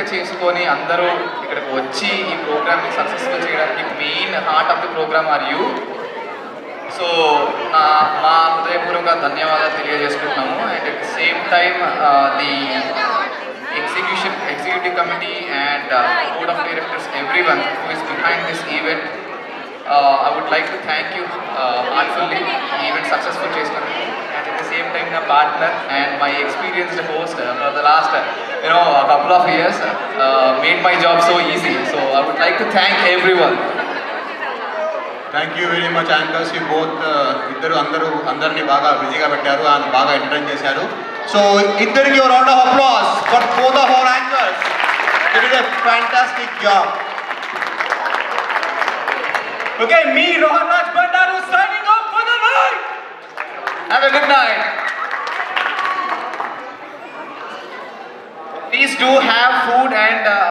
చేసుకొని అందరూ ఇక్కడికి వచ్చి ఈ ప్రోగ్రామ్ని సక్సెస్ఫుల్ చేయడానికి main heart of the programme are you. So మా హృదయపూర్వక ధన్యవాదాలు తెలియజేసుకుంటున్నాము. And at the same time the executive committee and board of directors, everyone who is behind this event, I would like to thank you heartfully. The event successful చేసినందుకు. And at the same time my partner and my experienced host for the last a couple of years made my job so easy. So I would like to thank everyone. Thank you very much anchors. You both అందరినీ బాగా బిజీగా పెట్టారు and బాగా entertain చేశారు. So ఇద్దరికి round of applause for both of our anchors. It is a fantastic job. Okay, me Rohan Raj Bandaru signing off for the night. Have a good night. Please do have food and